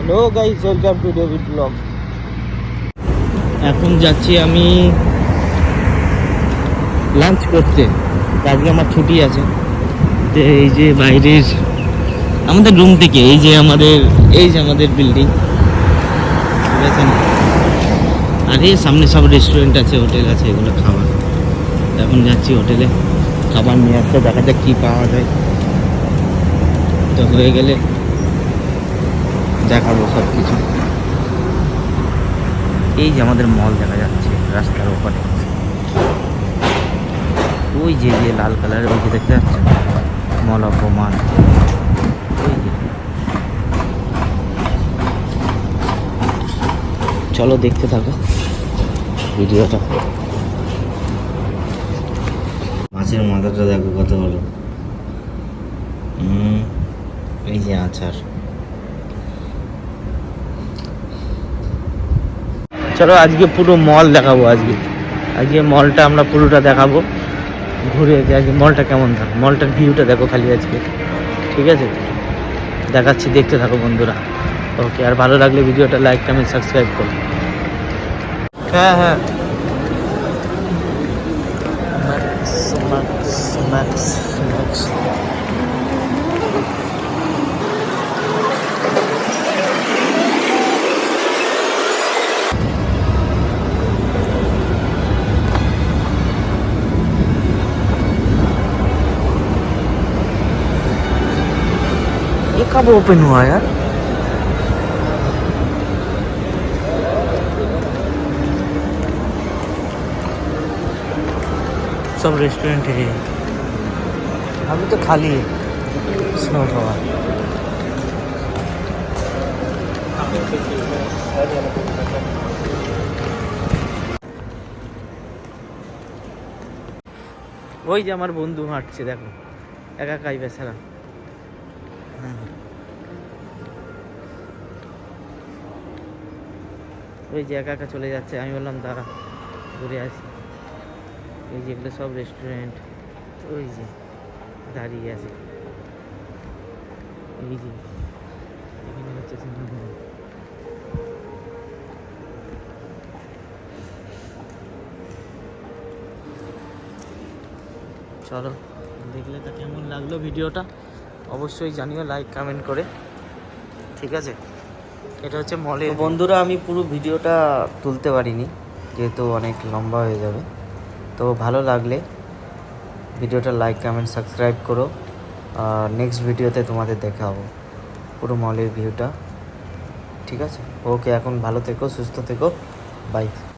Hello guys, welcome to David blog. এখন যাচ্ছি আমি লাঞ্চ করতে, আজকে আমার ছুটি আছে। তো এই যে বাইরের আমাদের রুম থেকে এই যে আমাদের বিল্ডিং, ঠিক আছে না? আর এই সামনে সব রেস্টুরেন্ট আছে, হোটেল আছে, এগুলো খাবার। এখন যাচ্ছি হোটেলে খাবার নিয়ে আসতে, দেখা যাক কী পাওয়া যায়। তো হয়ে গেলে দেখাবো সব কিছু। এই যে আমাদের মল দেখা যাচ্ছে রাস্তার ওপারে, ওই যে লাল কালার, ওই যে দেখতে যাচ্ছে মল অপমান। ওই যে চলো দেখতে থাকো ভিডিওটা। মাছের মাথাটা দেখো কত বড়। এই যে আচার। চলো আজকে পুরো মল দেখাবো। আজকে মলটা আমরা পুরোটা দেখাবো ঘুরে। আজকে মলটা কেমন থাকো, মলটার ভিউটা দেখো খালি আজকে, ঠিক আছে? দেখাচ্ছি, দেখতে থাকো বন্ধুরা। ওকে, আর ভালো লাগলে ভিডিওটা লাইক কমেন্ট সাবস্ক্রাইব করো। হ্যাঁ হ্যাঁ, ম্যাক্স। ये कब ओपन हुआ यार? सब रेस्टोरेंट है, अभी तो खाली है। स्नो फ्लावर ওই যে আমার বন্ধু হাঁটছে দেখো, একা একাই বেচারা। ওই যে একা একা চলে যাচ্ছে, আমি বললাম দাঁড়া ঘুরে আসি। এই যে এগুলো সব রেস্টুরেন্ট, ওই যে দাঁড়িয়ে আছে। এই যে এখানে হচ্ছে চলো দেখলে তা কেমন লাগলো ভিডিওটা অবশ্যই জানিও লাইক কমেন্ট করে, ঠিক আছে? এটা হচ্ছে মলে। বন্ধুরা, আমি পুরো ভিডিওটা তুলতে পারিনি যেহেতু অনেক লম্বা হয়ে যাবে। তো ভালো লাগলে ভিডিওটা লাইক কমেন্ট সাবস্ক্রাইব করো। নেক্সট ভিডিওতে তোমাদের দেখাবো পুরো মলের ভিউটা, ঠিক আছে? ওকে, এখন ভালো থেকো, সুস্থ থেকো, বাই।